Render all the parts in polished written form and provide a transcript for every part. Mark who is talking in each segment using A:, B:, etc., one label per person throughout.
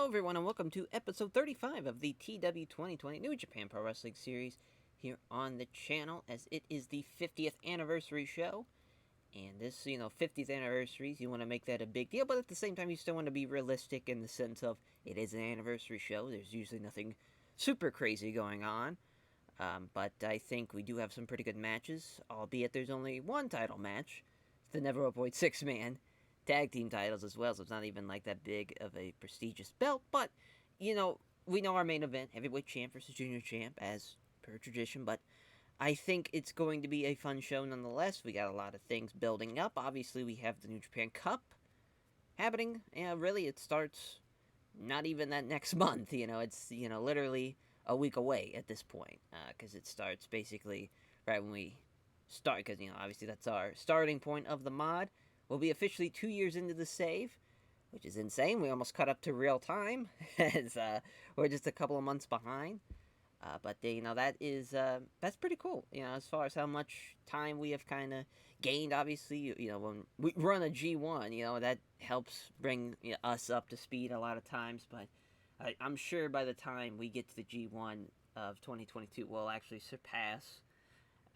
A: Hello everyone and welcome to episode 35 of the TEW 2020 New Japan Pro Wrestling Series here on the channel, as it is the 50th anniversary show. And this, 50th anniversaries, you want to make that a big deal, but at the same time you still want to be realistic in the sense of it is an anniversary show. There's usually nothing super crazy going on. But I think we do have some pretty good matches, albeit there's only one title match. It's the Never Avoid 6-man tag team titles as well, so it's not even like that big of a prestigious belt. But, we know our main event, heavyweight champ versus junior champ, as per tradition. But I think it's going to be a fun show nonetheless. We got a lot of things building up. Obviously, we have the New Japan Cup happening. Really, it starts not even that next month. It's, literally a week away at this point, because it starts basically right when we start, because, obviously that's our starting point of the mod. We'll be officially 2 years into the save, which is insane. We almost caught up to real time, as we're just a couple of months behind. But that's pretty cool. As far as how much time we have kind of gained. Obviously, when we run a G1, that helps bring us up to speed a lot of times. But I'm sure by the time we get to the G1 of 2022, we'll actually surpass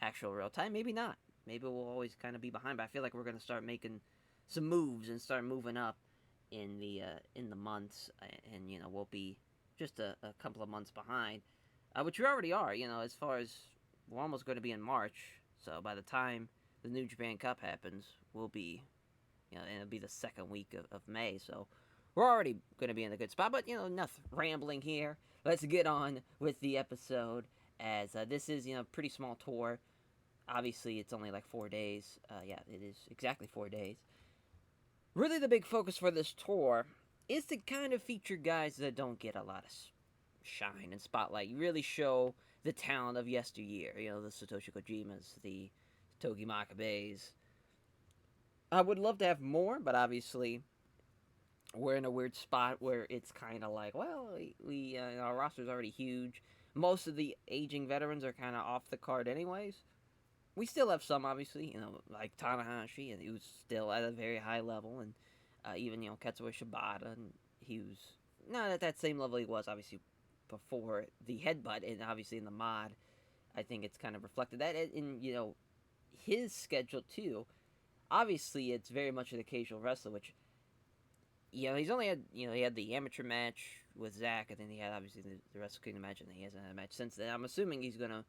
A: actual real time. Maybe not. Maybe we'll always kind of be behind, but I feel like we're going to start making some moves and start moving up in the months, and we'll be just a couple of months behind, which we already are. As far as we're almost going to be in March, so by the time the New Japan Cup happens, we'll be, and it'll be the second week of May, so we're already going to be in a good spot. But enough rambling here. Let's get on with the episode, as this is pretty small tour. Obviously, it's only like 4 days. Yeah, it is exactly 4 days. Really, the big focus for this tour is to kind of feature guys that don't get a lot of shine and spotlight. You really show the talent of yesteryear. The Satoshi Kojimas, the Togi Makabes. I would love to have more, but obviously, we're in a weird spot where it's kind of like, well, we our roster's already huge. Most of the aging veterans are kind of off the card anyways. We still have some, obviously, like Tanahashi, and he was still at a very high level, and even, Katsuyori Shibata, and he was not at that same level he was, obviously, before the headbutt, and obviously in the mod, I think it's kind of reflected that in, his schedule, too. Obviously, it's very much an occasional wrestler, which, he's only had, he had the amateur match with Zack, and then he had, obviously, the Wrestle Kingdom match, and he hasn't had a match since then. I'm assuming he's going to,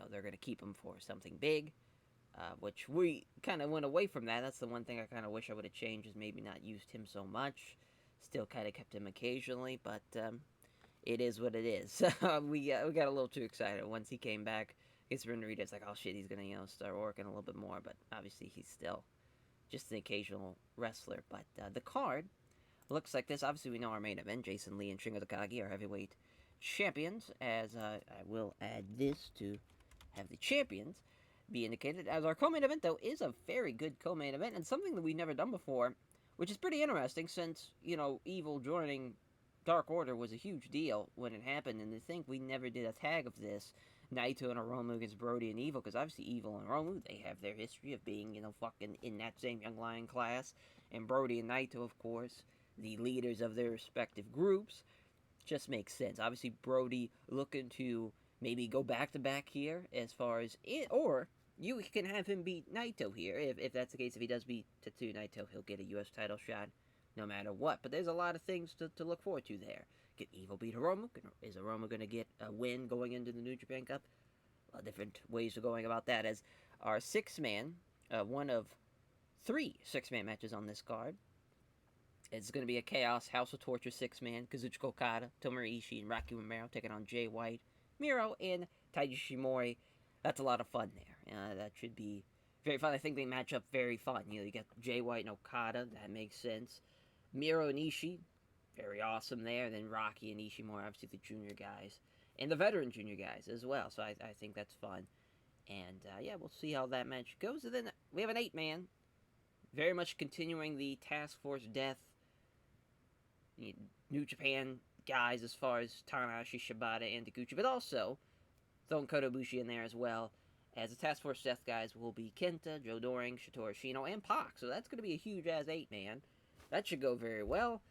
A: they're going to keep him for something big, which we kind of went away from that. That's the one thing I kind of wish I would have changed, is maybe not used him so much. Still kind of kept him occasionally, but it is what it is. we got a little too excited once he came back. Against Renarita, it's like, oh shit, he's going to, start working a little bit more, but obviously he's still just an occasional wrestler. But the card looks like this. Obviously, we know our main event, Jason Lee and Shingo Takagi, are heavyweight champions, as I will add this to have the champions be indicated. As our co-main event, though, is a very good co-main event, and something that we've never done before, which is pretty interesting, since, Evil joining Dark Order was a huge deal when it happened, and I think we never did a tag of this, Naito and Hiromu against Brody and Evil, because obviously Evil and Hiromu, they have their history of being, fucking in that same Young Lion class, and Brody and Naito, of course, the leaders of their respective groups. Just makes sense. Obviously, Brody looking to maybe go back-to-back here as far as it, or you can have him beat Naito here. If that's the case, if he does beat Tetsuya Naito, he'll get a U.S. title shot no matter what. But there's a lot of things to look forward to there. Can Evil beat Hiromu? Is Hiromu going to get a win going into the New Japan Cup? Different ways of going about that, as our six-man, one of 3 six-man matches on this card. It's going to be a Chaos House of Torture 6-man. Kazuchika Okada, Tomohiro Ishii, and Rocky Romero taking on Jay White, Miro, and Taiji Shimori. That's a lot of fun there. That should be very fun. I think they match up very fun. You got Jay White and Okada. That makes sense. Miro and Ishii, very awesome there. Then Rocky and Ishimori, obviously the junior guys. And the veteran junior guys as well. So I think that's fun. And, yeah, we'll see how that match goes. And then we have an 8-man. Very much continuing the Task Force Death New Japan guys, as far as Tanahashi, Shibata, and Taguchi, but also throwing Kota Ibushi in there as well, as the Task Force Death guys will be Kenta, Joe Doring, Shitoru Ashino, and Pac. So that's going to be a huge-ass 8-man. That should go very well.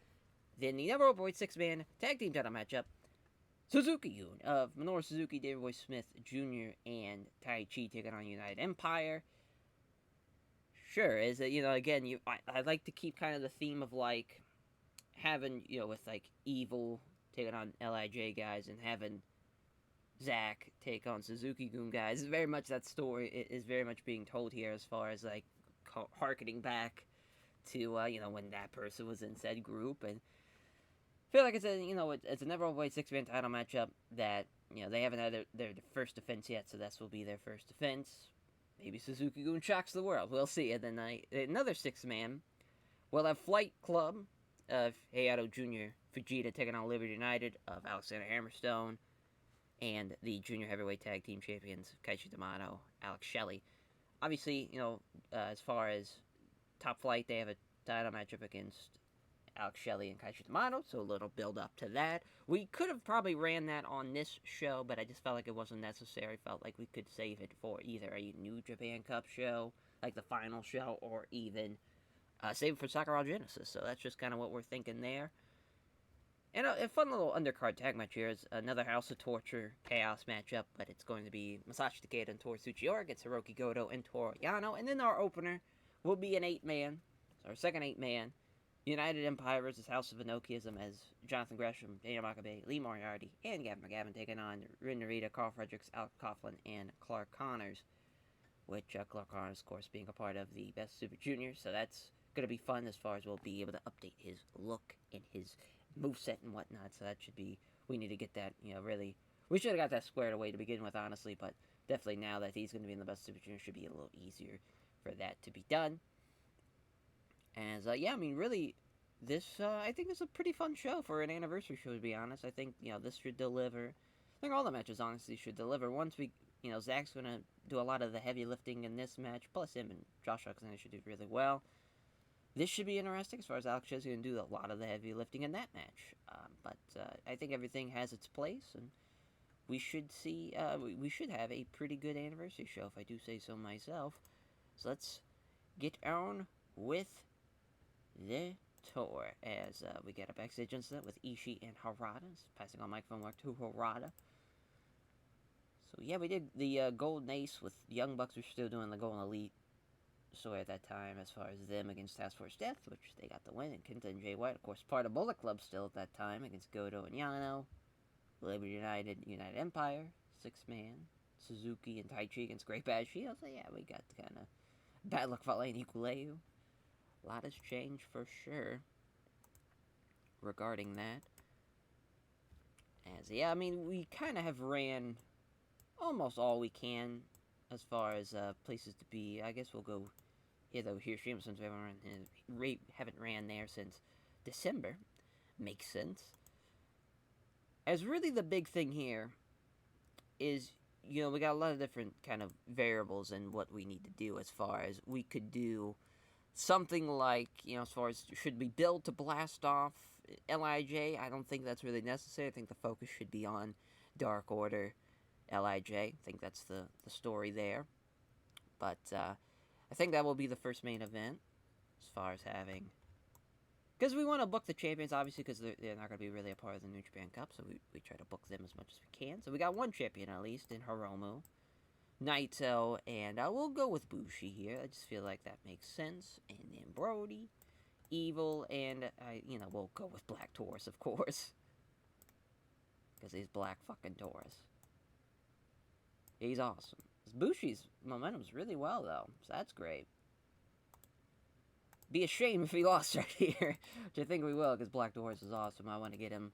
A: Then the number openweight six-man tag team title matchup: Suzuki-gun of Minoru Suzuki, David Boy Smith Jr., and Tai Chi taking on United Empire. Sure, is it, again, I like to keep kind of the theme of like having, with like Evil taking on LIJ guys and having Zack take on Suzuki-gun guys. Very much that story is very much being told here as far as like harkening back to when that person was in said group. And I feel like it's a never overweight six-man title matchup that they haven't had their first defense yet, so this will be their first defense. Maybe Suzuki-gun shocks the world. We'll see. And then another six-man. We'll have Flight Club of Hayato Jr. Fujita taking on Liberty United of Alexander Hammerstone, and the junior heavyweight tag team champions Kaiji D'Amato, Alex Shelley. Obviously, as far as Top Flight, they have a title matchup against Alex Shelley and Kaiji D'Amato, so a little build up to that. We could have probably ran that on this show, but I just felt like it wasn't necessary. Felt like we could save it for either a New Japan Cup show, like the final show, or even save it for Sakura Genesis. So that's just kind of what we're thinking there. And a fun little undercard tag match here is another House of Torture Chaos matchup, but it's going to be Masashi Takeda and Toru Tsuchiura against Hiroki Goto and Toru Yano. And then our opener will be an 8-man, our second 8-man, United Empire versus House of Enochiism, as Jonathan Gresham, Daniel Makabe, Lee Moriarty, and Gavin McGavin taking on Rin Narita, Carl Fredericks, Alex Coughlin, and Clark Connors. Which Clark Connors, of course, being a part of the Best Super Junior, so that's going to be fun as far as we'll be able to update his look and his moveset and whatnot, so that should be, we need to get that, really, we should have got that squared away to begin with, honestly, but definitely now that he's going to be in the Best Super Junior, should be a little easier for that to be done. As, really, this, I think is a pretty fun show for an anniversary show, to be honest. I think, this should deliver. I think all the matches, honestly, should deliver. Once we, Zach's going to do a lot of the heavy lifting in this match, plus him and Josh Alexander should do really well. This should be interesting as far as Alex is going to do a lot of the heavy lifting in that match. But I think everything has its place, and we should see, we should have a pretty good anniversary show, if I do say so myself. So let's get on with the tour, as we get a backstage incident with Ishii and Harada, passing on microphone work to Harada. So yeah, we did the Golden Ace with the Young Bucks. We're still doing the Golden Elite story at that time, as far as them against Task Force Death, which they got the win, and Kenta and Jay White, of course, part of Bullet Club still at that time, against Goto and Yano, Liberty United, United Empire, 6-man, Suzuki and Tai Chi against Great Bad Shield. So yeah, we got the kind of Bad Luck Fale and Hikuleo. A lot has changed for sure regarding that. As, yeah, we kind of have ran almost all we can as far as places to be. I guess we'll go Hiroshima, since we haven't ran there since December. Makes sense. As really the big thing here is, we got a lot of different kind of variables in what we need to do, as far as we could do something like, as far as should we build to blast off LIJ? I don't think that's really necessary. I think the focus should be on Dark Order, LIJ. I think that's the story there. But I think that will be the first main event, as far as having, because we want to book the champions, obviously, because they're not going to be really a part of the New Japan Cup, so we try to book them as much as we can. So we got one champion, at least, in Hiromu, Naito, and we'll go with Bushi here. I just feel like that makes sense. And then Brody, Evil, and, we'll go with Black Taurus, of course, because he's Black fucking Taurus. He's awesome. Bushi's momentum's really well, though, so that's great. Be a shame if he lost right here, which I think we will, because Black Taurus is awesome. I want to get him,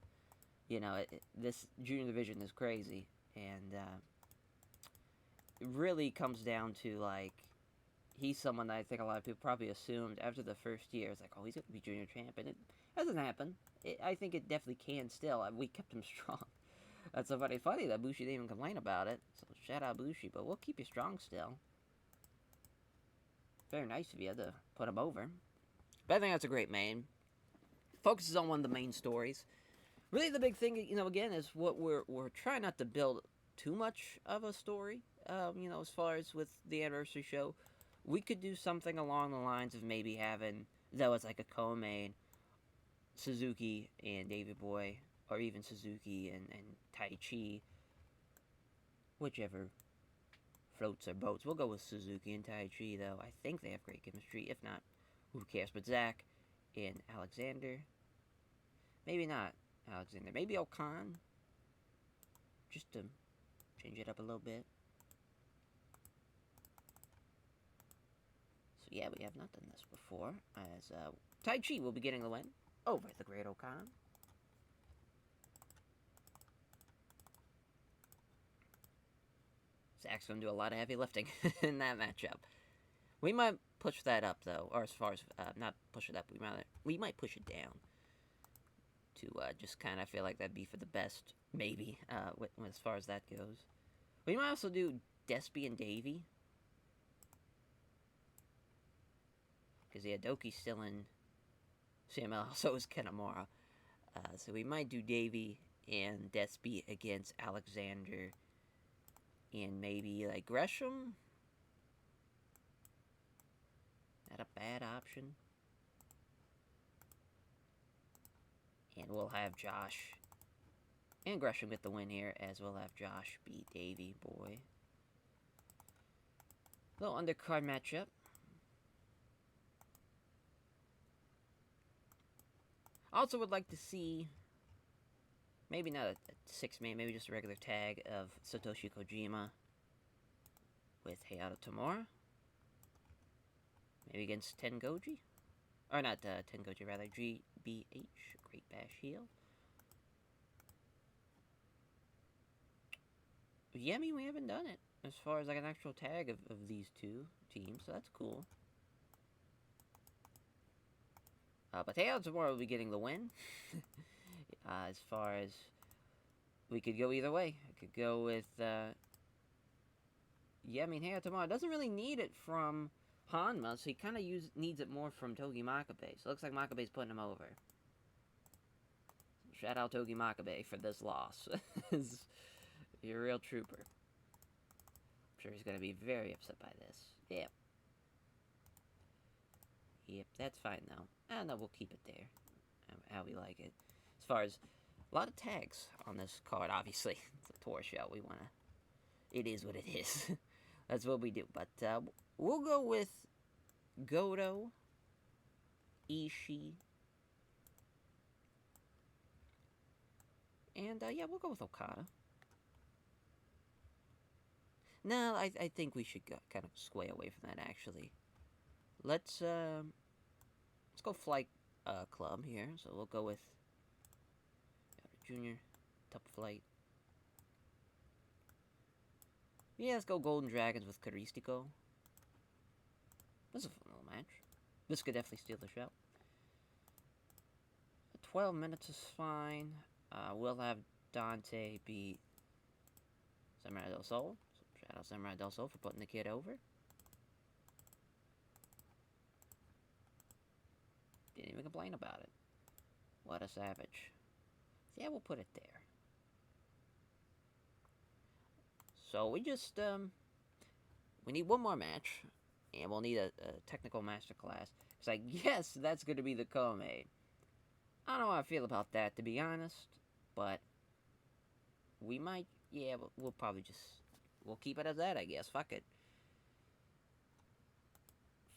A: this junior division is crazy, and it really comes down to, like, he's someone that I think a lot of people probably assumed after the first year. It's like, oh, he's going to be junior champ, and it hasn't happened. I think it definitely can still. We kept him strong. That's so funny that Bushi didn't even complain about it. So shout out Bushi, but we'll keep you strong still. Very nice of you to put him over. But I think that's a great main. Focuses on one of the main stories. Really the big thing, again, is what we're trying not to build too much of a story. As far as with the anniversary show, we could do something along the lines of maybe having, though it's like a co-main, Suzuki and Davey Boy, or even Suzuki and Tai Chi, whichever floats their boats. We'll go with Suzuki and Tai Chi, though. I think they have great chemistry. If not, who cares? But Zach and Alexander. Maybe not Alexander. Maybe Okan. Just to change it up a little bit. So yeah, we have not done this before. As Tai Chi will be getting the win over the Great Okan. Zach's going to do a lot of heavy lifting in that matchup. We might push that up, though, or as far as, not push it up, we might push it down to just kind of feel like that'd be for the best, maybe, as far as that goes. We might also do Despy and Davey. Because, yeah, Doki's still in CML, so is Kanamura. So we might do Davey and Despy against Alexander and maybe, like, Gresham. Not a bad option. And we'll have Josh and Gresham get the win here, as we'll have Josh beat Davey Boy. Little undercard matchup. Also would like to see, maybe not a 6-man, maybe just a regular tag of Satoshi Kojima with Hayato Tamura. Maybe against Tengoji? Or not Tengoji, rather, GBH, Great Bash Heel. Yeah, I mean, we haven't done it as far as like an actual tag of these two teams, so that's cool. But Hayato Tamura will be getting the win. As far as we could go either way. I could go with, yeah, I mean, Hayato Tamura doesn't really need it from Hanma, so he kind of needs it more from Togi Makabe. So it looks like Makabe's putting him over. Shout out Togi Makabe for this loss. You're a real trooper. I'm sure he's going to be very upset by this. Yep. Yep, that's fine though. I know we'll keep it there. How we like it. As far as a lot of tags on this card, obviously. It's a tour show. We want to... It is what it is. That's what we do. But we'll go with Goto, Ishii, and yeah, we'll go with Okada. No, I think we should kind of sway away from that, actually. Let's go Flight Club here. So we'll go with Junior, Top Flight. Yeah, let's go Golden Dragons with Karistiko. This is a fun little match. This could definitely steal the show. 12 minutes is fine. We'll have Dante beat Samurai Del Sol. So shout out Samurai Del Sol for putting the kid over. Didn't even complain about it. What a savage. So yeah, we'll put it there. So we just, we need one more match, and we'll need a technical masterclass, because I guess that's going to be the co-main. I don't know how I feel about that, to be honest, but we might, yeah, we'll probably just, we'll keep it as that, I guess. Fuck it.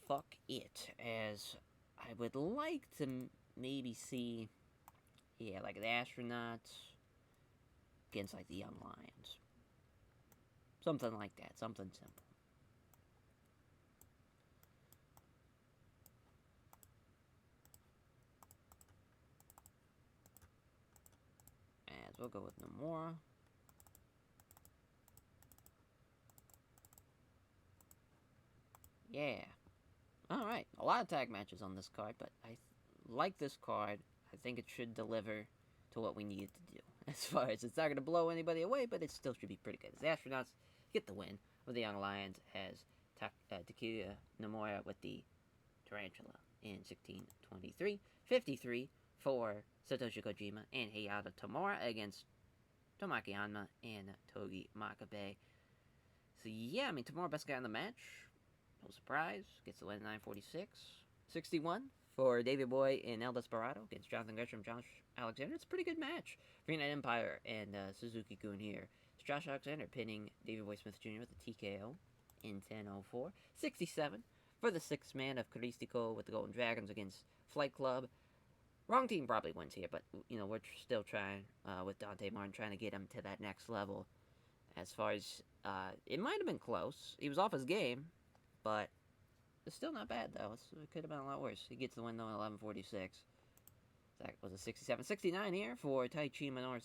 A: Fuck it, as I would like to maybe see, yeah, like the astronauts against, like, the Young Lions. Something like that. Something simple. As we'll go with Nomura. Yeah. Alright. A lot of tag matches on this card, but I like this card. I think it should deliver to what we need it to do. As far as it's not going to blow anybody away, but it still should be pretty good. As the astronauts get the win with the Young Lions as Takuya Nomura with the Tarantula in 16-23-53 for Satoshi Kojima and Hayato Tamura against Tomoaki Hanma and Togi Makabe. So yeah, I mean, Tamura best guy in the match. No surprise. Gets the win 946. 61 for David Boy and El Desperado against Jonathan Gresham, Josh Alexander. It's a pretty good match. Green Knight Empire and Suzuki-Gun here. It's Josh Alexander pinning David Boy Smith Jr. with a TKO in 10:04. 67 for the sixth man of Caristico with the Golden Dragons against Flight Club. Wrong team probably wins here, but we're still trying with Dante Martin, trying to get him to that next level. As far as it might have been close. He was off his game, but it's still not bad though. It could have been a lot worse. He gets the win though at 11:46. That was a 67-69 here for Taichi Minoru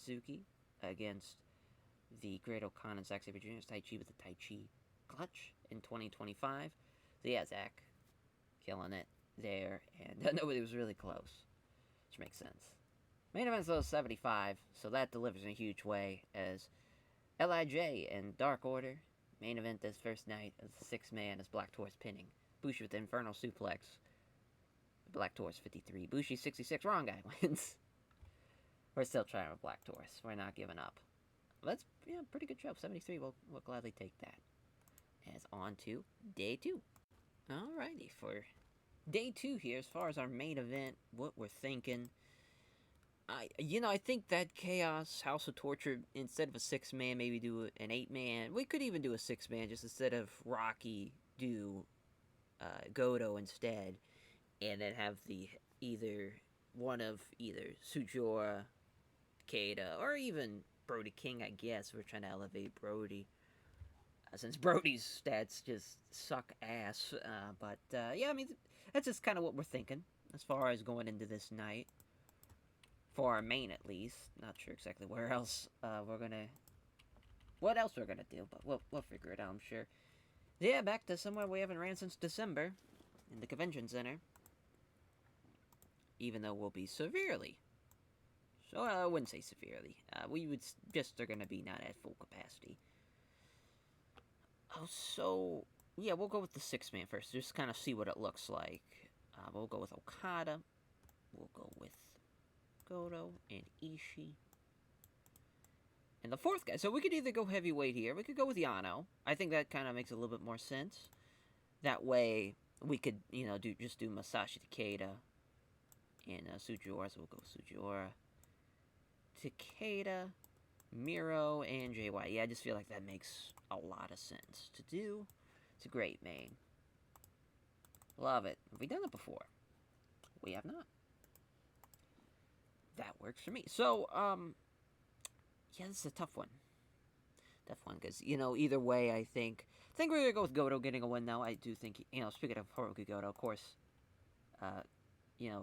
A: against the Great O'Con and Zack Sabre Jr. Taichi with the Taichi clutch in 2025. So yeah, Zach killing it there, and nobody was really close, which makes sense. Main event's though 75, so that delivers in a huge way as LIJ and Dark Order main event this first night as the sixth man as Black Taurus pinning Bushi with the Infernal Suplex. Black Taurus 53, Bushi 66. Wrong guy wins. We're still trying with Black Taurus. We're not giving up. That's pretty good show. 73. We'll gladly take that. As on to day 2. Alrighty, for day 2 here, as far as our main event, what we're thinking. I think that Chaos House of Torture, instead of a 6-man, maybe do an 8-man. We could even do a 6-man, just instead of Rocky, do Goto instead, and then have either Sujora, Takeda, or even Brody King. I guess we're trying to elevate Brody, since Brody's stats just suck ass. But that's just kind of what we're thinking as far as going into this night. For our main, at least. Not sure exactly where else what else we're gonna do, but we'll figure it out, I'm sure. Yeah, back to somewhere we haven't ran since December, in the convention center. Even though we'll be severely. So I wouldn't say severely. We would just are gonna be not at full capacity. Oh, so yeah, we'll go with the 6-man first, just kind of see what it looks like. We'll go with Okada. We'll go with Goto and Ishii. And the fourth guy, so we could either go heavyweight here, we could go with Yano. I think that kind of makes a little bit more sense. That way, we could, do Masashi Takeda and Sugiura, so we'll go Sugiura, Takeda, Miro, and JY. Yeah, I just feel like that makes a lot of sense to do. It's a great main. Love it. Have we done it before? We have not. That works for me. So, yeah, this is a tough one. Because, either way, I think we're going to go with Goto getting a win now. I do think, speaking of Hiroki Goto, of course,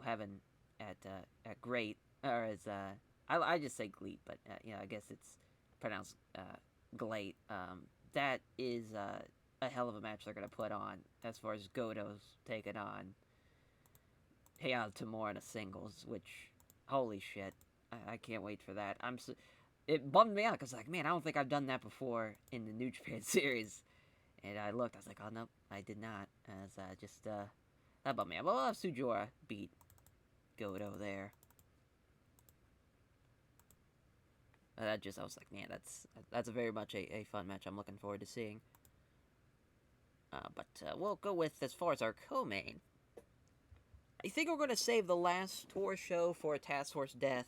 A: having at Great, or as, I just say Gleat, but, I guess it's pronounced, Glate. That is, a hell of a match they're going to put on, as far as Goto's taking on Heian Tamura in a singles, which, holy shit, I can't wait for that. It bummed me out, because, man, I don't think I've done that before in the New Japan series. And I looked, I was like, oh, no, I did not. As, that bummed me out. But we'll have Sugiura beat Goto there. I was like, man, that's a very much a fun match I'm looking forward to seeing. But we'll go with, as far as our co-main, I think we're going to save the last tour show for a Task Force Death,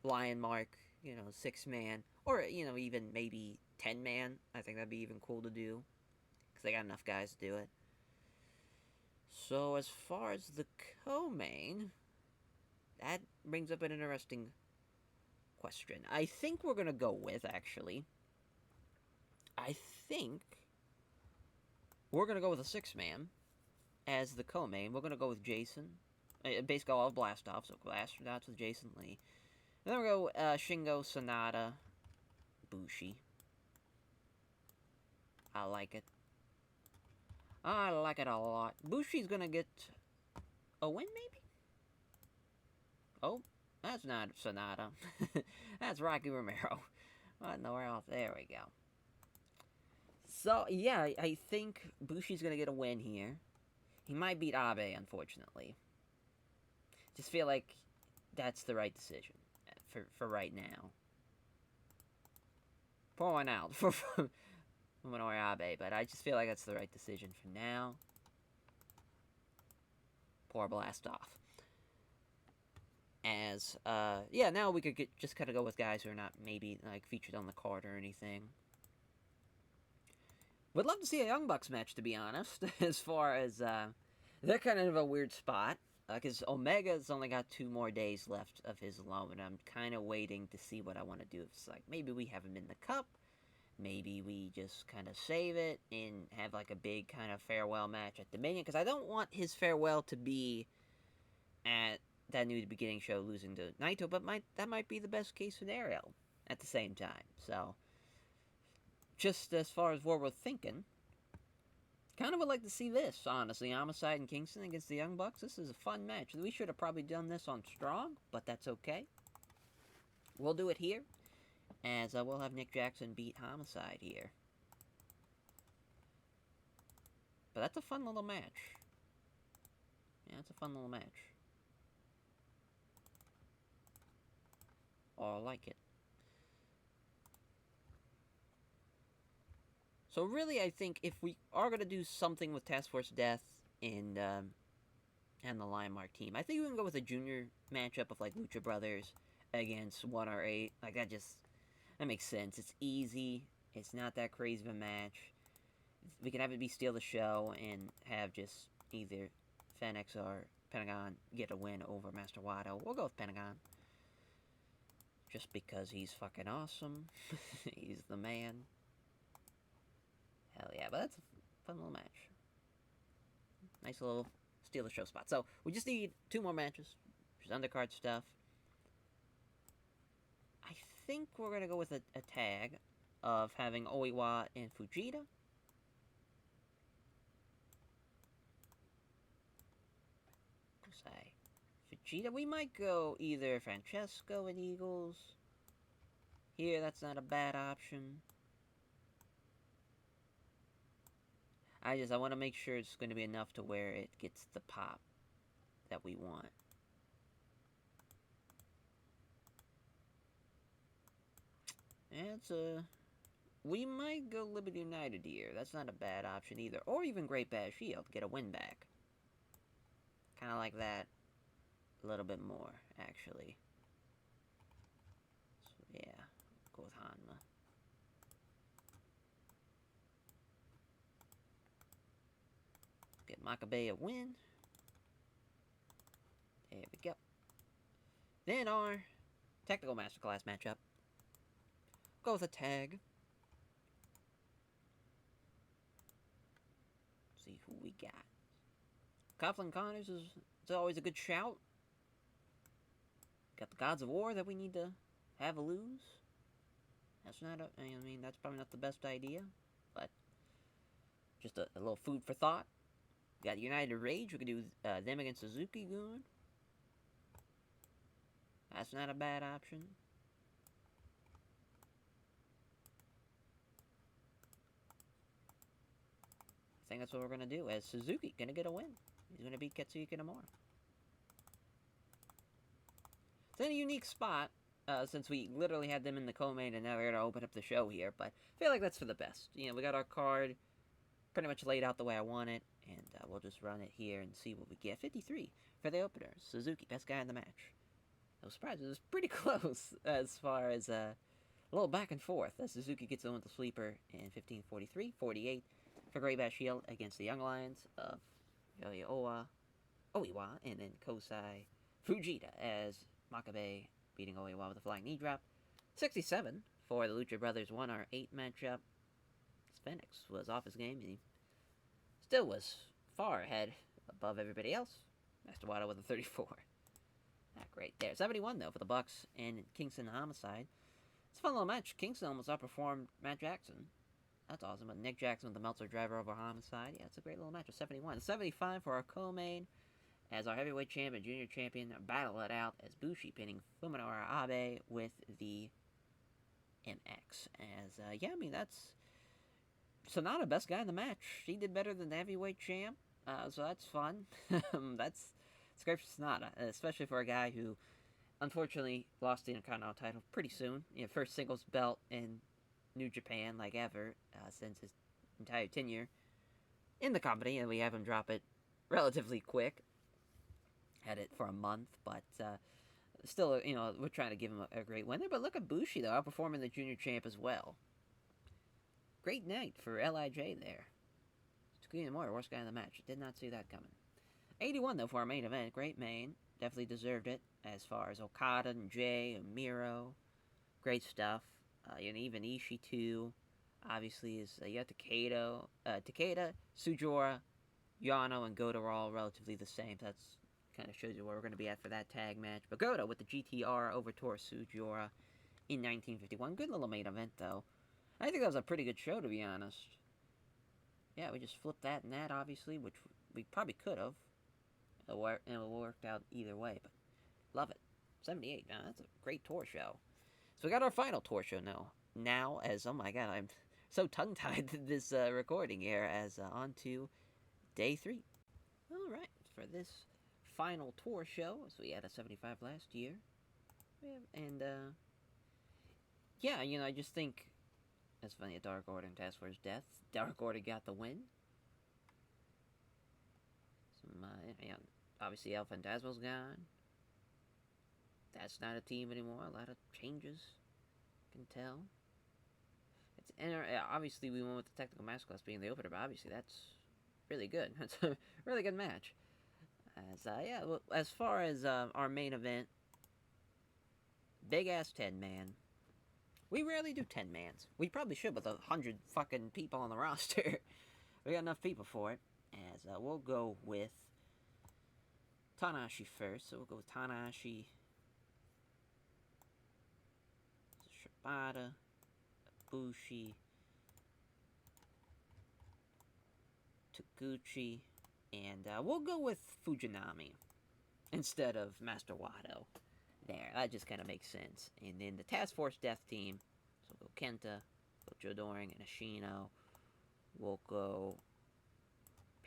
A: Lion Mark, 6-man, or, even maybe 10-man. I think that'd be even cool to do, because they got enough guys to do it. So, as far as the co-main, that brings up an interesting question. I think we're going to go with, actually, we're going to go with a 6-man as the co-main. We're going to go with Jason. Basically, all blast off, so Blasternauts with Jason Lee. And then we'll go Shingo, Sonata, Bushi. I like it. I like it a lot. Bushi's going to get a win, maybe? Oh, that's not Sonata. That's Rocky Romero. What in the world? There we go. So, yeah, I think Bushi's going to get a win here. He might beat Abe, unfortunately. Just feel like that's the right decision for right now. Pour one out for Minoru Abe, but I just feel like that's the right decision for now. Pour blast off. As yeah, now we could just kind of go with guys who are not maybe like featured on the card or anything. Would love to see a Young Bucks match, to be honest. As far as they're kind of a weird spot because Omega's only got 2 more days left of his loan. And I'm kind of waiting to see what I want to do. It's like maybe we have him in the cup. Maybe we just kind of save it and have like a big kind of farewell match at Dominion because I don't want his farewell to be at that New Beginning show losing to Naito, but that might be the best case scenario at the same time. So, just as far as what we're thinking, kind of would like to see this, honestly. Homicide and Kingston against the Young Bucks. This is a fun match. We should have probably done this on Strong, but that's okay. We'll do it here, as we'll have Nick Jackson beat Homicide here. But that's a fun little match. Yeah, it's a fun little match. Oh, I like it. So really, I think if we are going to do something with Task Force Death and the Lionmark team, I think we can go with a junior matchup of like Lucha Brothers against 1R8. Like that makes sense. It's easy. It's not that crazy of a match. We can have it be Steal the Show and have just either Fenix or Pentagon get a win over Master Wato. We'll go with Pentagon. Just because he's fucking awesome. He's the man. Hell yeah, but that's a fun little match. Nice little Steal the Show spot. So, we just need 2 more matches. Just undercard stuff. I think we're going to go with a tag of having Oiwa and Fujita. Fujita, we might go either Francesco and Eagles. Here, that's not a bad option. I want to make sure it's going to be enough to where it gets the pop that we want. And we might go Liberty United here. That's not a bad option either. Or even Great Bash Shield. Get a win back. Kind of like that a little bit more, actually. So, yeah. Go with Hanma. Get Makabe a win. There we go. Then our Technical Masterclass matchup. Go with a tag. See who we got. Coughlin Connors is always a good shout. Got the Gods of War that we need to have a lose. That's not that's probably not the best idea, but just a little food for thought. Got United Rage. We could do them against Suzuki-gun. That's not a bad option. I think that's what we're going to do. As Suzuki going to get a win. He's going to beat Katsuhiko Nomura. It's in a unique spot, since we literally had them in the co-main and now we're going to open up the show here. But I feel like that's for the best. You know, we got our card pretty much laid out the way I want it. And we'll just run it here and see what we get. 53 for the opener. Suzuki, best guy in the match. No surprise, it was pretty close as far as a little back and forth. As Suzuki gets on with the sleeper in 15:43, 48 for Great Bash Shield against the Young Lions of Oiwa, and then Kosai Fujita as Makabe beating Oiwa with a flying knee drop. 67 for the Lucha Brothers 1R8 matchup. Phoenix was off his game. He still was far ahead above everybody else. Master Wato with a 34. Not great there. 71 though for the Bucks and Kingston Homicide. It's a fun little match. Kingston almost outperformed Matt Jackson. That's awesome. But Nick Jackson with the Meltzer driver over Homicide. Yeah, it's a great little match. 71. 75 for our co-main. As our heavyweight champ and junior champion battle it out as Bushi pinning Fuminara Abe with the MX. As, that's Sonata, best guy in the match. He did better than the heavyweight champ. So that's fun. It's great for Sonata, especially for a guy who unfortunately lost the Intercontinental title pretty soon. First singles belt in New Japan like ever since his entire tenure in the company, and we have him drop it relatively quick. Had it for a month, but Still, we're trying to give him a great win there. But look at Bushi, though, outperforming the junior champ as well. Great night for Lij there. Takuya Nomura, worst guy in the match. Did not see that coming. 81, though, for our main event. Great main. Definitely deserved it as far as Okada and Jay and Miro. Great stuff. Even Ishii, too. Obviously, you got Takeda, Sujora, Yano, and Goto are all relatively the same. That's kind of shows you where we're going to be at for that tag match. But Goto with the GTR over Tora Sujora in 1951. Good little main event, though. I think that was a pretty good show, to be honest. Yeah, we just flipped that and that, obviously, which we probably could have. And it worked out either way, but love it. 78, now that's a great tour show. So we got our final tour show now as, oh my god, I'm so tongue-tied to this recording here, as on to day 3. Alright, for this final tour show, so we had a 75 last year, and yeah, I just think that's funny, a Dark Order and Task Force Death. Dark Order got the win. Obviously El Fantasma's gone. That's not a team anymore. A lot of changes. Can tell. Obviously, we went with the Technical Masterclass being the opener, but obviously that's really good. That's a really good match. As far as our main event, big ass 10-man. We rarely do 10-mans. We probably should with 100 fucking people on the roster. We got enough people for it. As we'll go with Tanahashi first. So we'll go with Tanahashi, Shibata, Ibushi, Taguchi, and we'll go with Fujinami instead of Master Wato. There, that just kind of makes sense. And then the Task Force Death team, so we'll go Kenta, we'll go Jodoring, and Ashino. We'll go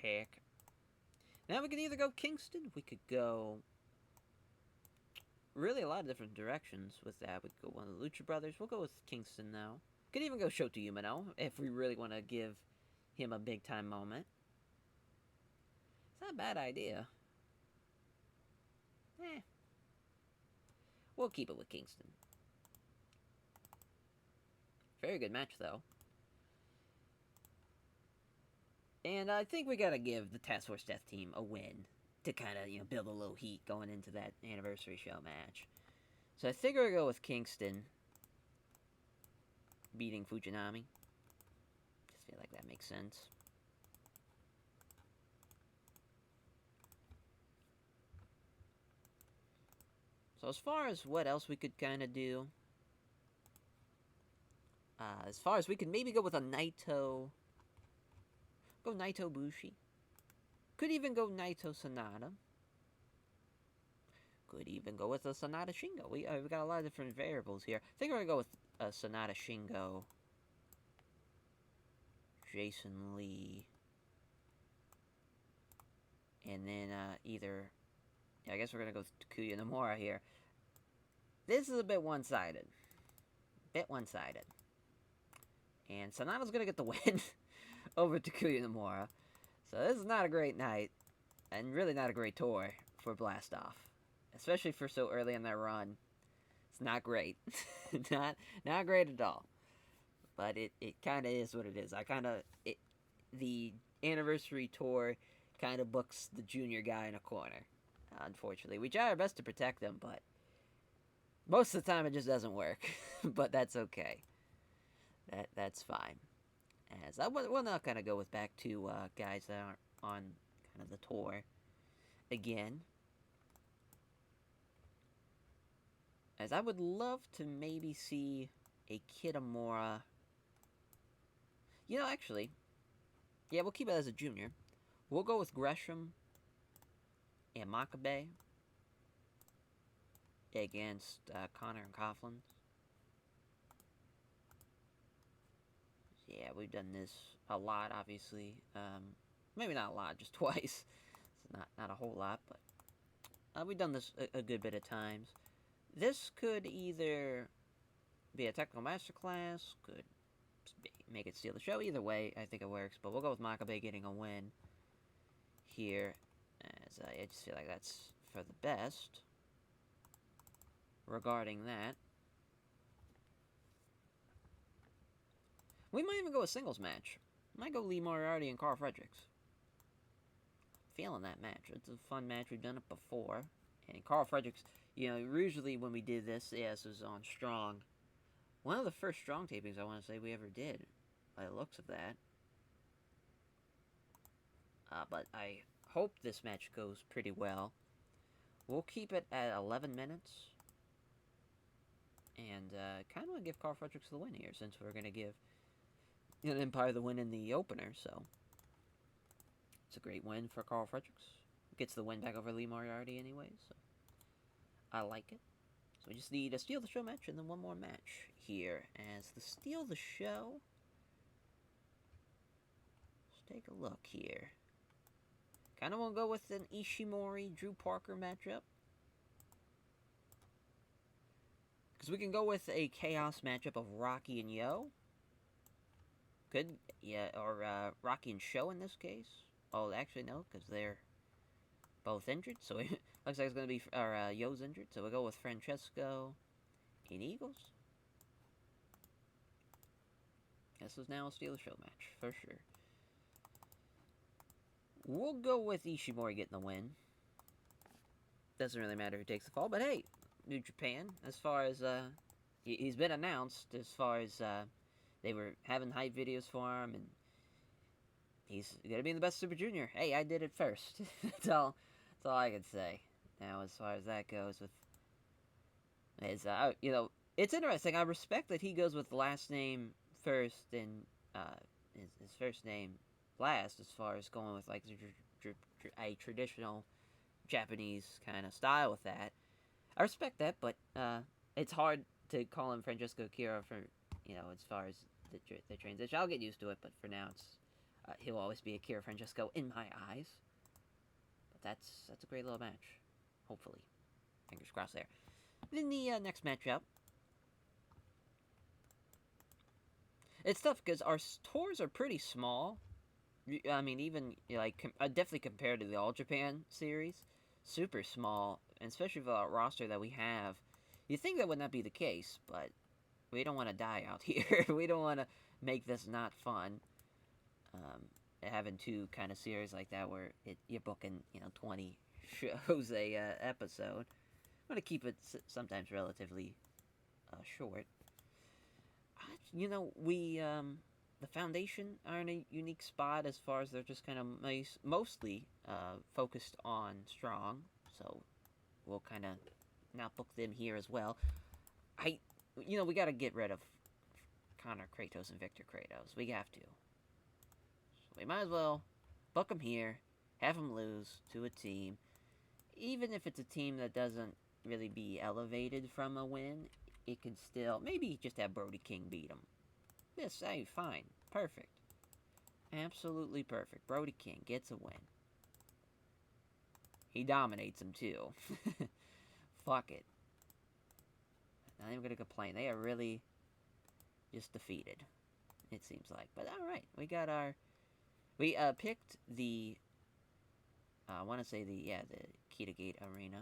A: Peck. Now we could either go Kingston, we could go really a lot of different directions with that. We could go one of the Lucha Brothers. We'll go with Kingston now. Could even go Shota Umino if we really want to give him a big time moment. It's not a bad idea. We'll keep it with Kingston. Very good match, though. And I think we gotta give the Task Force Death team a win to kind of, build a little heat going into that anniversary show match. So I think we'll go with Kingston beating Fujinami. Just feel like that makes sense. So as far as what else we could kind of do, as far as we could maybe go with a Naito. Go Naito Bushi. Could even go Naito Sonata. Could even go with a Sonata Shingo. We got a lot of different variables here. I think we're going to go with a Sonata Shingo. Jason Lee. And then either... Yeah, I guess we're going to go with Takuya Nomura here. This is a bit one-sided. And Sonata's going to get the win over Takuya Nomura. So this is not a great night, and really not a great tour for Blast Off. Especially for so early in their run. It's not great. not great at all. But it kind of is what it is. The anniversary tour kind of books the junior guy in a corner. Unfortunately. We try our best to protect them, but most of the time it just doesn't work. But that's okay. That's fine. As we're not going to go with back to guys that aren't on kind of the tour again. As I would love to maybe see a Kitamura. Actually, yeah, we'll keep it as a junior. We'll go with Gresham and Makabe against Connor and Coughlin. Yeah, we've done this a lot, obviously. Maybe not a lot, just twice. It's not a whole lot, but we've done this a good bit of times. This could either be a technical masterclass, could make it steal the show. Either way, I think it works. But we'll go with Makabe getting a win here, as I just feel like that's for the best. regarding that. We might even go a singles match. Might go Lee Moriarty and Carl Fredericks. Feeling that match. It's a fun match. We've done it before. And Carl Fredericks, usually when we did this, yes, it was on Strong. One of the first Strong tapings I want to say we ever did, by the looks of that. But I hope this match goes pretty well. We'll keep it at 11 minutes. And kind of want to give Carl Fredericks the win here, since we're going to give Empire the win in the opener, so it's a great win for Carl Fredericks. Gets the win back over Lee Moriarty anyway, so I like it. So we just need a Steal the Show match and then one more match here. As the Steal the Show, let's take a look here. Kind of want to go with an Ishimori-Drew Parker matchup. Because we can go with a Chaos matchup of Rocky and Yo. Good, yeah, or Rocky and Show in this case. Oh, actually, no, because they're both injured. So it looks like it's going to be, Yo's injured. So we'll go with Francesco and Eagles. This is now a Steal the Show match, for sure. We'll go with Ishimori getting the win. Doesn't really matter who takes the fall, but hey, New Japan, as far as, he's been announced as far as, they were having hype videos for him, and he's gonna be the best Super Junior. Hey, I did it first. That's all I can say. Now, as far as that goes with his, it's interesting. I respect that he goes with the last name first and his first name last, as far as going with like a traditional Japanese kind of style with that. I respect that, but it's hard to call him Francesco Akira for as far as the transition. I'll get used to it, but for now, it's he'll always be Akira Francesco in my eyes. But that's a great little match. Hopefully, fingers crossed there. Then the next matchup. It's tough because our tours are pretty small. I mean, even definitely compared to the All Japan series, super small, and especially for the roster that we have. You think that would not be the case, but we don't want to die out here. We don't want to make this not fun. Having two kind of series like that where you're booking 20 shows a episode. I'm gonna keep it sometimes relatively short. We the Foundation are in a unique spot as far as they're just kind of mostly focused on Strong, so we'll kind of not book them here as well. We got to get rid of Connor Kratos and Victor Kratos. We have to. So we might as well book them here, have them lose to a team. Even if it's a team that doesn't really be elevated from a win, it can still maybe just have Brody King beat them. Yes, hey, fine. Perfect. Absolutely perfect. Brody King gets a win. He dominates them too. Fuck it. Not even gonna complain. They are really just defeated, it seems like. But alright, we got our... We picked the... I want to say the Kita Gate Arena.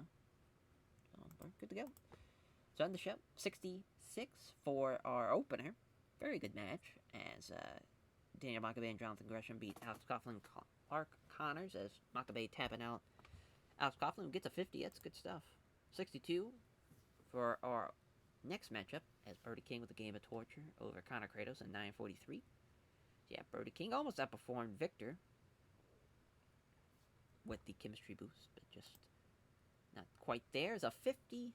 A: So we're good to go. So on the show, 66 for our opener. Very good match, as Daniel Makabe and Jonathan Gresham beat Alex Coughlin and Clark Connors, as Makabe tapping out Alex Coughlin, who gets a 50. That's good stuff. 62 for our next matchup, as Brody King with a Game of Torture over Connor Kratos in 9:43. Yeah, Brody King almost outperformed Victor with the chemistry boost, but just not quite there. As a 50,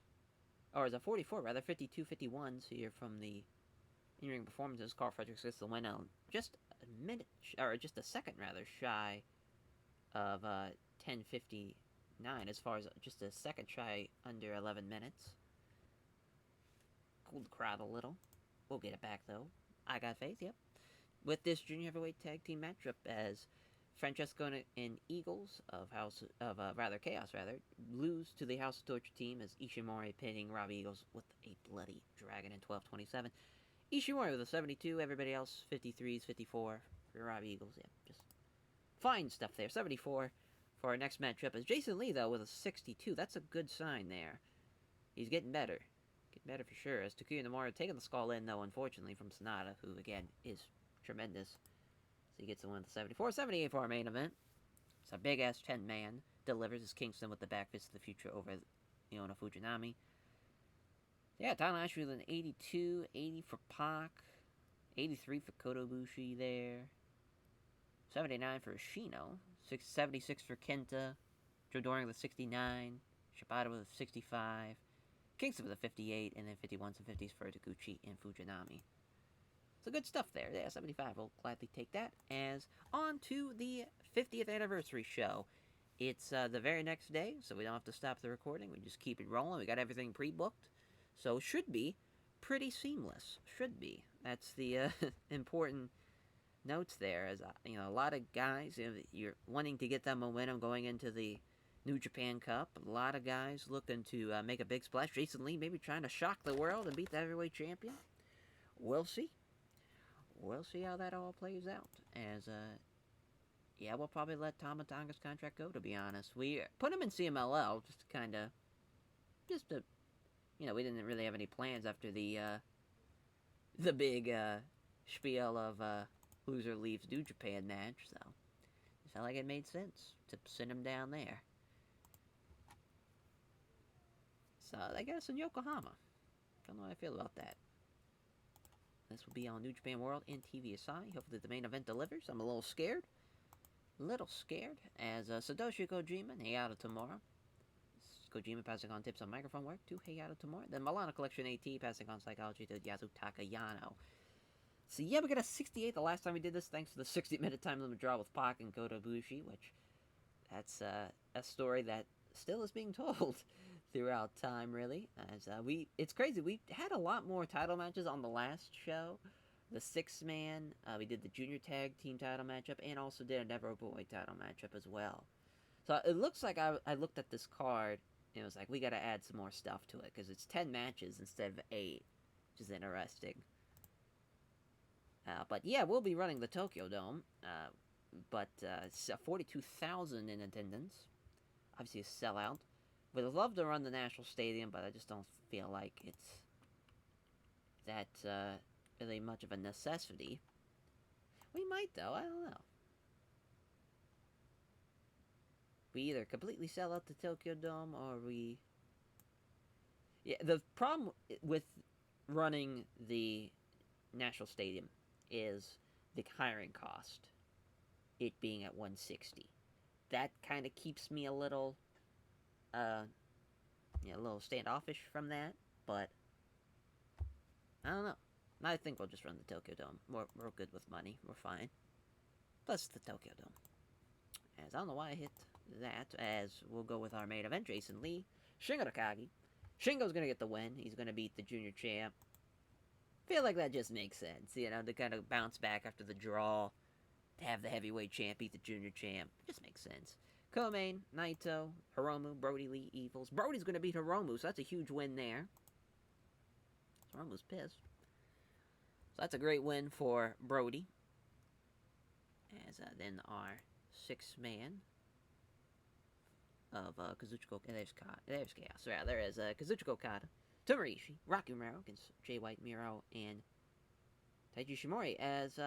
A: or as a 44 rather, 52-51s here from the in-ring performances. Carl Fredericks gets the win on just a minute, or just a second rather, shy of 10:59, as far as just a second shy under 11 minutes. Cooled the crowd a little. We'll get it back though. I got faith, yep. With this junior heavyweight tag team matchup, as Francesco and Eagles of Chaos lose to the House of Torture team, as Ishimori pinning Robbie Eagles with a bloody dragon in 12:27. Ishimori with a 72, everybody else 53s, 54 for Robbie Eagles. Yeah, just fine stuff there. 74 for our next matchup is Jason Lee, though, with a 62. That's a good sign there. He's getting better. better for sure. As Takuya Nomura taking the skull in, though, unfortunately, from Sonata, who, again, is tremendous. So he gets the win with the 74-78 for our main event. It's a big-ass 10-man. Delivers as Kingston with the back fist of the future over Iona Fujinami. Yeah, Tanahashi with an 82, 80 for Pac, 83 for Kotobushi there, 79 for Ishino, 76 for Kenta, Joe Doring with 69, Shibata with a 65, Kingston with a 58, and then 51s and 50s for Taguchi and Fujinami. So good stuff there. Yeah, 75. We'll gladly take that. As on to the 50th anniversary show. It's the very next day, so we don't have to stop the recording. We just keep it rolling. We got everything pre-booked, so should be pretty seamless. Should be. That's the important notes there. As a lot of guys, you're wanting to get that momentum going into the New Japan Cup. A lot of guys looking to make a big splash. Jason Lee maybe trying to shock the world and beat the heavyweight champion. We'll see. We'll see how that all plays out. As yeah, we'll probably let Tama Tonga's contract go, to be honest. We put him in CMLL just to kind of, we didn't really have any plans after the big spiel of loser leaves New Japan match, so it felt like it made sense to send him down there. So I guess in Yokohama. Don't know how I feel about that. This will be on New Japan World and TVSI. Hopefully the main event delivers. I'm a little scared. As Satoshi Kojima and Hayato Tamura. Kojima passing on tips on microphone work to Hayato Tamura. Then Milano Collection AT passing on psychology to Yazutaka Yano. So yeah, we got a 68 the last time we did this, thanks to the 60-minute time limit draw with Pac and Kotobushi, which that's a story that still is being told throughout time, really. As it's crazy. We had a lot more title matches on the last show. The 6-man, we did the junior tag team title matchup, and also did a Never Openweight title matchup as well. So it looks like I looked at this card, and it was like, we got to add some more stuff to it, because it's 10 matches instead of 8, which is interesting. But yeah, we'll be running the Tokyo Dome, but 42,000 in attendance. Obviously a sellout. Would love to run the National Stadium, but I just don't feel like it's that really much of a necessity. We might, though. I don't know. We either completely sell out the Tokyo Dome, or we... Yeah, the problem with running the National Stadium is the hiring cost. It being at $160. That kind of keeps me a little... a little standoffish from that, but I don't know. I think we'll just run the Tokyo Dome. We're good with money. We're fine. Plus the Tokyo Dome. As I don't know why I hit that, as we'll go with our main event, Jason Lee, Shingo Takagi. Shingo's gonna get the win. He's gonna beat the junior champ. Feel like that just makes sense, to kind of bounce back after the draw, to have the heavyweight champ beat the junior champ. Just makes sense. Co-main, Naito, Hiromu, Brody Lee, Evils. Brody's going to beat Hiromu, so that's a huge win there. Hiromu's pissed. So that's a great win for Brody. As then our 6-man of Kazuchika... There's Chaos. Yeah, there is Kazuchika Okada, Tomarishi, Rocky Romero against Jay White, Miro, and Taiji Shimori. As,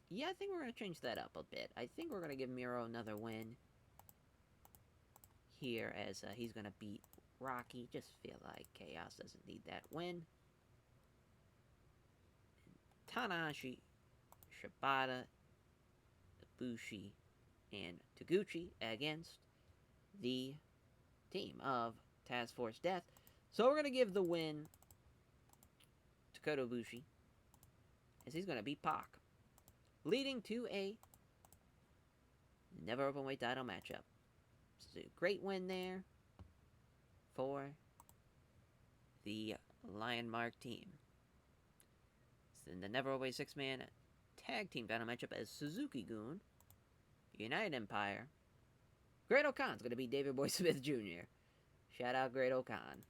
A: yeah, I think we're going to change that up a bit. I think we're going to give Miro another win here, as he's going to beat Rocky. Just feel like Chaos doesn't need that win. Tanahashi, Shibata, Ibushi, and Taguchi against the team of Task Force Death. So we're going to give the win to Kotobushi, as he's going to beat Pac, leading to a Never Openweight title matchup. So a great win there for the Lion Mark team. In the Never Openweight 6-man tag team title matchup as Suzuki-gun, United Empire. Great O'Khan's going to beat David Boy Smith Jr. Shout out Great O'Khan.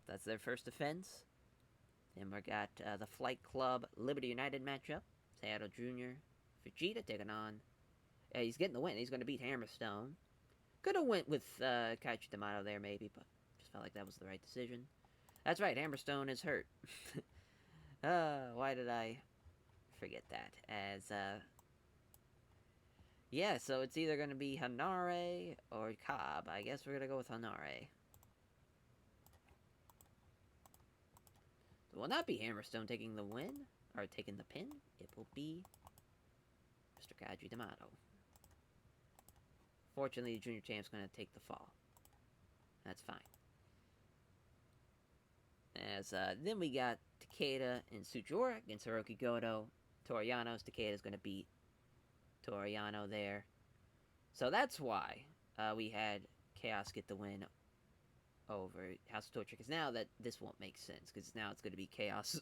A: That's their first defense. Then we got the Flight Club Liberty United matchup. Seattle Jr. Vegeta taking on... he's getting the win. He's going to beat Hammerstone. Could have went with Kaichi Tomato there, maybe, but just felt like that was the right decision. That's right, Hammerstone is hurt. Why did I forget that? Yeah, so it's either going to be Hanare or Cobb. I guess we're going to go with Hanare. It will not be Hammerstone taking the win, or taking the pin. It will be Mr. Kadri D'Amato. Fortunately, the junior champ's going to take the fall. That's fine. Then we got Takeda and Tsujura against Hiroki Goto. Toriano's Takeda's going to beat Toriano there. So that's why we had Chaos get the win over House of Torture. Because now that this won't make sense. Because now it's going to be Chaos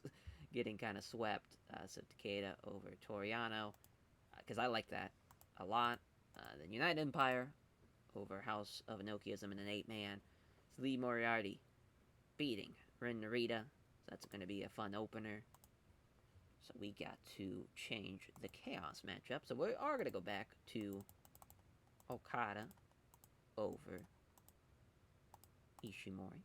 A: getting kind of swept. So Takeda over Toriano. Because I like that a lot. Then United Empire over House of Enochiism in an 8-man. It's Lee Moriarty beating Ren Narita. So that's going to be a fun opener. So we got to change the Chaos matchup. So we are going to go back to Okada over Ishimori.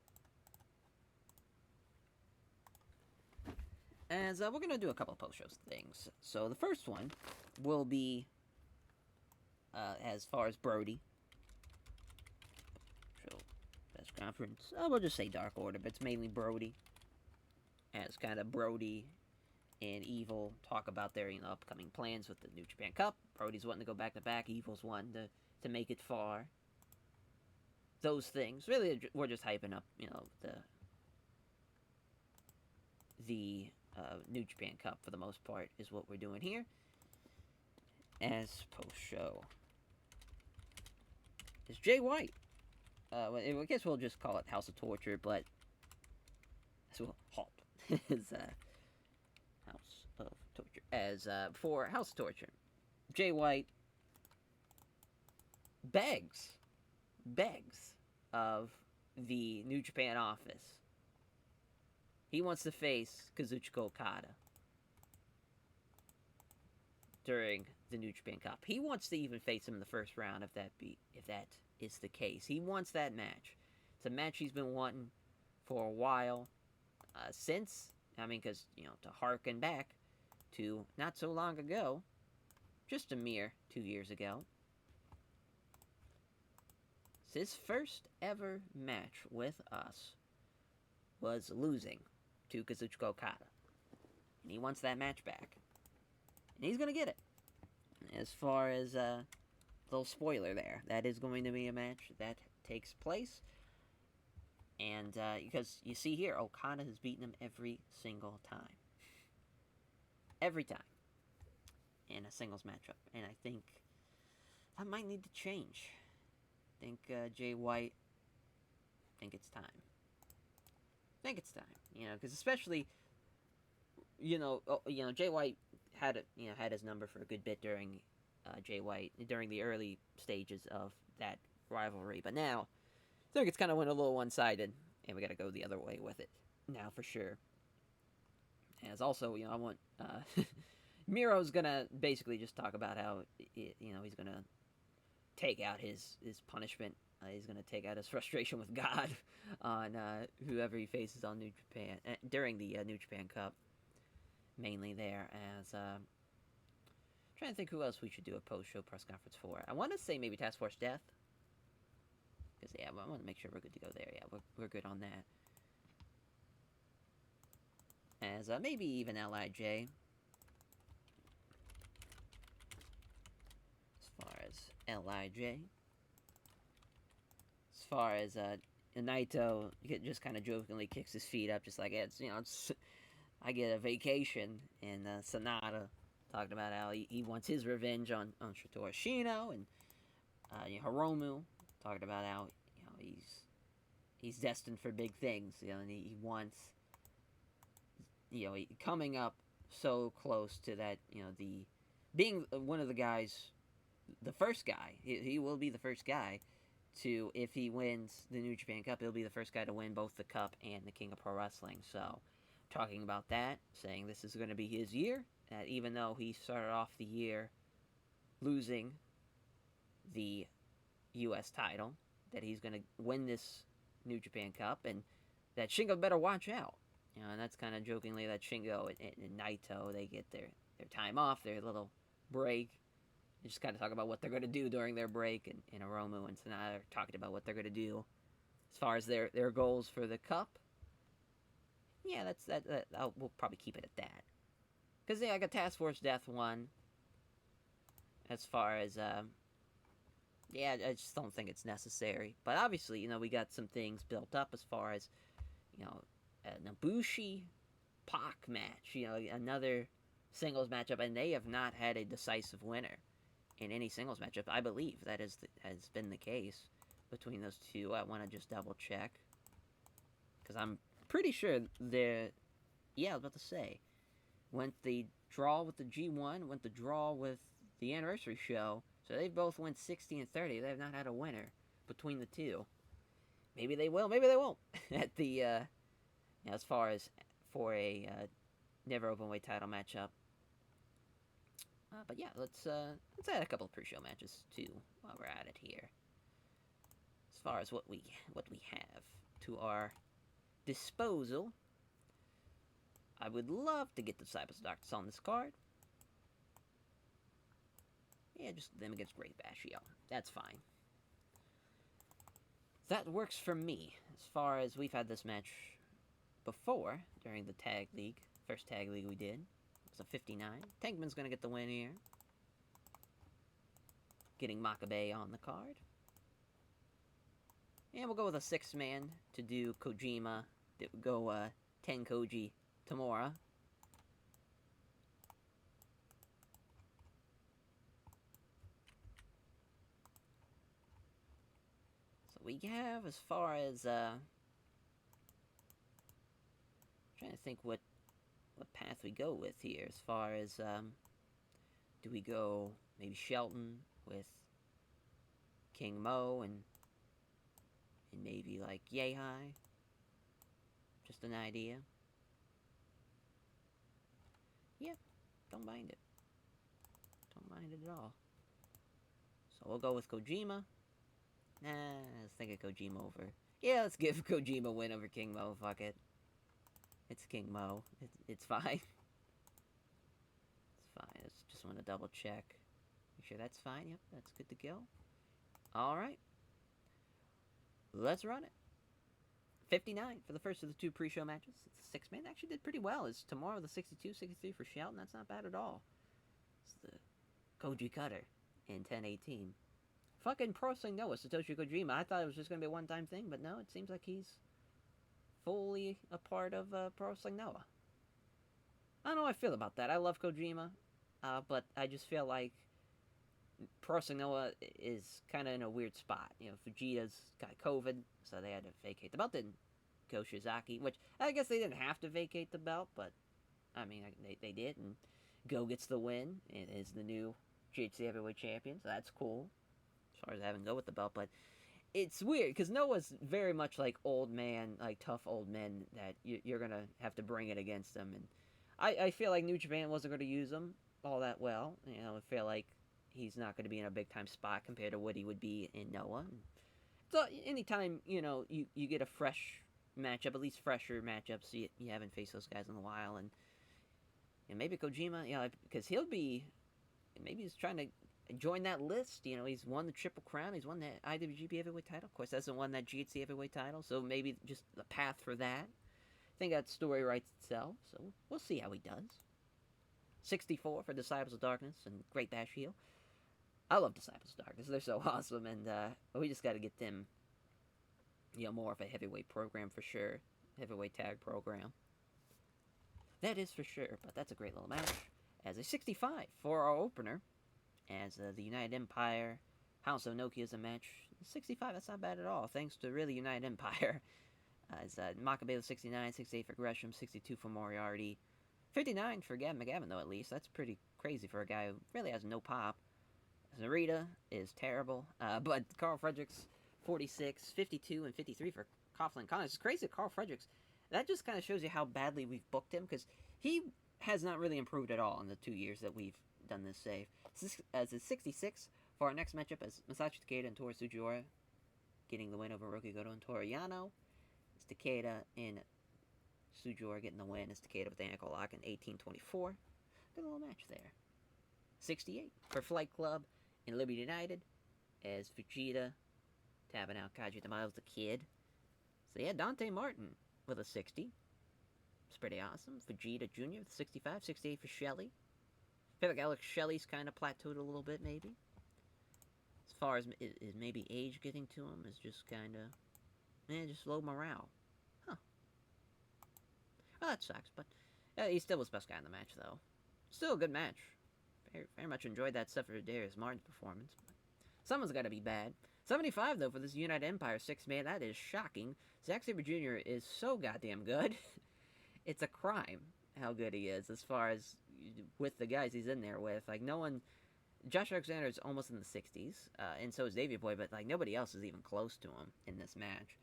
A: As we're going to do a couple of post-show things. So the first one will be as far as Brody. So, best conference. We'll just say Dark Order, but it's mainly Brody. As kind of Brody and Evil talk about their upcoming plans with the New Japan Cup. Brody's wanting to go back-to-back. Evil's wanting to make it far. Those things. Really, we're just hyping up, the New Japan Cup for the most part is what we're doing here. As post-show is Jay White. I guess we'll just call it House of Torture, but so halt is House of Torture. As for House of Torture, Jay White begs of the New Japan office. He wants to face Kazuchika Okada during the New Japan Cup. He wants to even face him in the first round if that is the case. He wants that match. It's a match he's been wanting for a while. Because, to harken back to not so long ago, just a mere 2 years ago, his first ever match with us was losing to Kazuchika Okada. And he wants that match back. And he's going to get it. As far as little spoiler there, that is going to be a match that takes place. And because you see here, Okada has beaten him every single time. Every time. In a singles matchup. And I think that might need to change. I think Jay White, I think it's time. Because especially, Jay White had his number for a good bit during during the early stages of that rivalry. But now, I think it's kind of went a little one-sided, and we got to go the other way with it now for sure. As also, I want Miro's gonna basically just talk about how he's gonna take out his punishment. He's gonna take out his frustration with God on whoever he faces on New Japan during the New Japan Cup. Mainly there, as trying to think who else we should do a post-show press conference for. I want to say maybe Task Force Death, because I want to make sure we're good to go there. Yeah, we're good on that. As maybe even LIJ. As far as LIJ. As far as Naito, just kind of jokingly kicks his feet up, just like it's I get a vacation. And Sonata talked about how he wants his revenge on Shotaro Ashino, and Hiromu talked about how he's destined for big things. And he wants coming up so close to that. The being one of the guys, the first guy. He will be the first guy to, if he wins the New Japan Cup, he'll be the first guy to win both the Cup and the King of Pro Wrestling. So, talking about that, saying this is going to be his year, that even though he started off the year losing the U.S. title, that he's going to win this New Japan Cup, and that Shingo better watch out. And that's kind of jokingly that Shingo and Naito, they get their time off, their little break. They just kind of talk about what they're going to do during their break, and Hiromu and Sanada are talking about what they're going to do as far as their goals for the Cup. Yeah, we'll probably keep it at that. Because, yeah, I got Task Force Death 1. As far as, yeah, I just don't think it's necessary. But obviously, we got some things built up as far as, an Ibushi Pac match. Another singles matchup, and they have not had a decisive winner in any singles matchup. I believe that has been the case between those two. I want to just double check. Because I'm pretty sure they're, yeah, I was about to say, went the draw with the G1, went the draw with the anniversary show, so they both went 60 and 30. They have not had a winner between the two. Maybe they will, maybe they won't. At the, as far as for a never openweight title matchup. But yeah, let's add a couple of pre-show matches too while we're at it here. As far as what we have to our disposal, I would love to get the Disciples of Darkness on this card. Yeah, just them against Great Bashio. That's fine. That works for me. As far as we've had this match before during the tag league, first tag league we did. It was a 59. Tankman's gonna get the win here. Getting Makabe on the card. And we'll go with a 6-man to do Kojima. Go Tenkoji Tamura. So we have, as far as trying to think what path we go with here. As far as do we go maybe Shelton with King Mo and maybe like Yehai? Just an idea. Yeah, don't mind it. Don't mind it at all. So we'll go with Kojima. Nah, let's think of Kojima over. Yeah, let's give Kojima a win over King Mo. Fuck it. It's King Mo. It's fine. It's fine. I just want to double check. Make sure that's fine. Yep, that's good to go. Alright. Let's run it. 59 for the first of the two pre-show matches. It's a 6-man. Actually did pretty well. It's tomorrow the 62, 63 for Shelton. That's not bad at all. It's the Koji Cutter in 1018. Fucking Pro Wrestling Noah, Satoshi Kojima. I thought it was just going to be a one-time thing, but no, it seems like he's fully a part of Pro Wrestling Noah. I don't know how I feel about that. I love Kojima, but I just feel like Pro Wrestling Noah is kind of in a weird spot. Fujita's got COVID, so they had to vacate the belt. Didn't go Shizaki, which I guess they didn't have to vacate the belt, but I mean, they did, and Go gets the win and is the new GHC Heavyweight Champion, so that's cool as far as having Go with the belt. But it's weird because Noah's very much like old man, like tough old men that you're gonna have to bring it against them, and I feel like New Japan wasn't going to use him all that well. I feel like he's not going to be in a big time spot compared to what he would be in Noah. So anytime you get a fresh matchup, at least fresher matchups, you haven't faced those guys in a while, and maybe Kojima, because maybe he's trying to join that list. He's won the Triple Crown, he's won the IWGP Heavyweight title. Of course, hasn't won that GHC Heavyweight title, so maybe just the path for that. I think that story writes itself, so we'll see how he does. 64 for Disciples of Darkness and Great Bash Heel. I love Disciples of Darkness. They're so awesome, and we just got to get them, more of a heavyweight program for sure. Heavyweight tag program. That is for sure, but that's a great little match. As a 65 for our opener, as the United Empire, House of Nokia is a match. 65, that's not bad at all, thanks to really United Empire. As Makabe with 69, 68 for Gresham, 62 for Moriarty. 59 for Gavin McGavin, though, at least. That's pretty crazy for a guy who really has no pop. Narita is terrible, but Carl Fredericks, 46, 52, and 53 for Coughlin Connors. It's crazy that Carl Fredericks, that just kind of shows you how badly we've booked him, because he has not really improved at all in the 2 years that we've done this save. As a 66 for our next matchup as Masashi Takeda and Toru Sugiura. getting the win over Roki Goto and Toriano. It's Takeda and Sujor getting the win. It's Takeda with the ankle lock in 18-24. Good little match there. 68 for Flight Club and Liberty United as Vegeta tapping out Kaji Tamayo's the kid. So yeah, Dante Martin with a 60. It's pretty awesome. Vegeta Jr. with 65. 68 for Shelly. I feel like Alex Shelley's kind of plateaued a little bit, maybe. As far as is maybe age getting to him is just kind of, just low morale. Huh. Well, that sucks, but he still was best guy in the match, though. Still a good match. Very much enjoyed that stuff for Darius Martin's performance. But someone's got to be bad. 75, though, for this United Empire 6-man. That is shocking. Zack Sabre Jr. is so goddamn good. It's a crime how good he is as far as with the guys he's in there with. Like, no one... Josh Alexander is almost in the 60s, and so is Davey Boy, but, like, nobody else is even close to him in this match.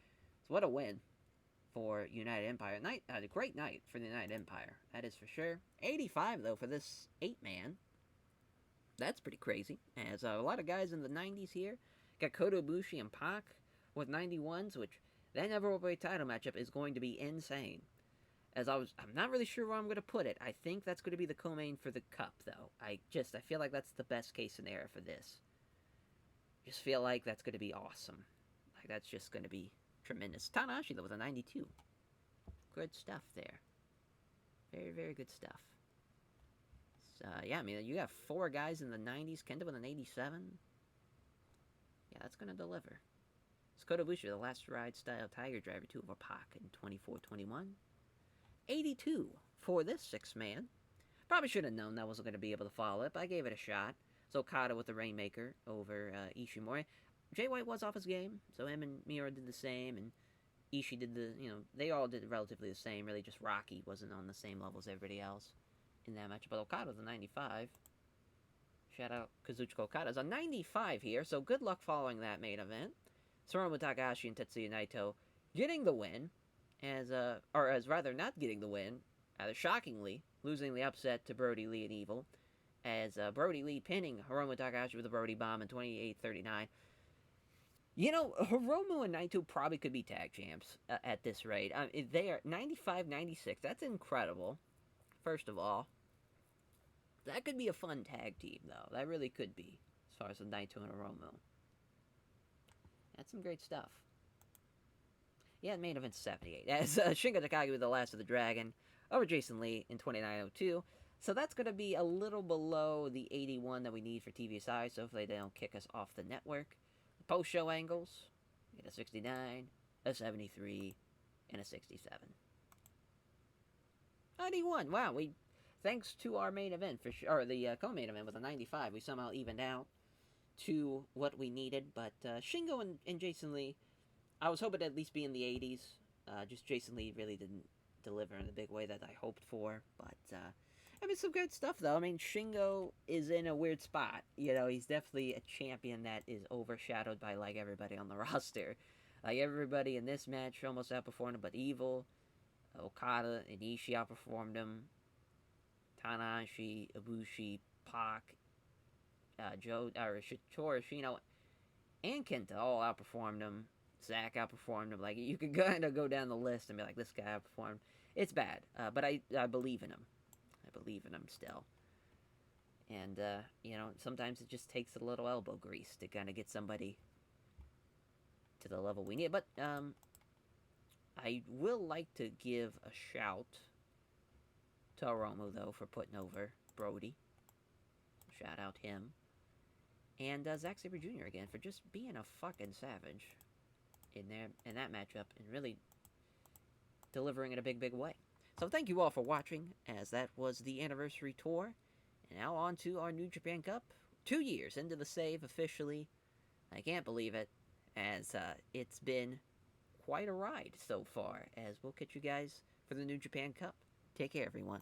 A: So what a win for United Empire. A great night for the United Empire. That is for sure. 85, though, for this 8-man. That's pretty crazy. As a lot of guys in the 90s here. Got Kota Ibushi and Pac with 91s, which that never overweight title matchup is going to be insane. I'm not really sure where I'm going to put it. I think that's going to be the co-main for the Cup, though. I feel like that's the best case scenario for this. Just feel like that's going to be awesome. Like, that's just going to be tremendous. Tanahashi, though, with a 92. Good stuff there. Very, very good stuff. So, yeah, I mean, you got 4 guys in the 90s. Kenta with an 87. Yeah, that's going to deliver. It's Kota Ibushi, the last ride style Tiger Driver 2 over Pac in 24-21. 82 for this 6-man. Probably should have known that wasn't going to be able to follow it, but I gave it a shot. So Okada with the Rainmaker over Ishimori. Jay White was off his game, so him and Miura did the same, and Ishii did they all did relatively the same. Really, just Rocky wasn't on the same level as everybody else in that match. But Okada with a 95. Shout out Kazuchika Okada's a 95 here, so good luck following that main event. Hiromu Takahashi and Tetsuya Naito getting the win, as rather not getting the win, rather shockingly, losing the upset to Brody Lee and Evil, as Brody Lee pinning Hiromu Takahashi with a Brody Bomb in 28-39. You know, Hiromu and Naito probably could be tag champs at this rate. They are 95-96. That's incredible, first of all. That could be a fun tag team, though. That really could be, as far as the Naito and Hiromu. That's some great stuff. Yeah, main event 78. As Shingo Takagi with the Last of the Dragon over Jason Lee in 29-02. So that's going to be a little below the 81 that we need for TVSI, so hopefully they don't kick us off the network. The post-show angles, we get a 69, a 73, and a 67. 91, wow, thanks to our main event, or the co-main event with a 95, we somehow evened out to what we needed, but Shingo and Jason Lee, I was hoping to at least be in the 80s. Just Jason Lee really didn't deliver in the big way that I hoped for. But, I mean, some good stuff, though. I mean, Shingo is in a weird spot. You know, he's definitely a champion that is overshadowed by, like, everybody on the roster. Like, everybody in this match almost outperformed him, but Evil, Okada, and Ishii outperformed him. Tanahashi, Ibushi, Pac, Shitoro, Shino, and Kenta all outperformed him. Zack outperformed him. Like, you could kind of go down the list and be like, this guy outperformed. It's bad, but I believe in him. I believe in him still. And, you know, sometimes it just takes a little elbow grease to kind of get somebody to the level we need. But, I will like to give a shout to Hiromu, though, for putting over Brody. Shout out him. And Zack Sabre Jr. again for just being a fucking savage in that matchup and really delivering in a big, big way. So thank you all for watching, as that was the anniversary tour. And now on to our New Japan Cup. 2 years into the save officially. I can't believe it, as it's been quite a ride so far. As we'll catch you guys for the New Japan Cup. Take care, everyone.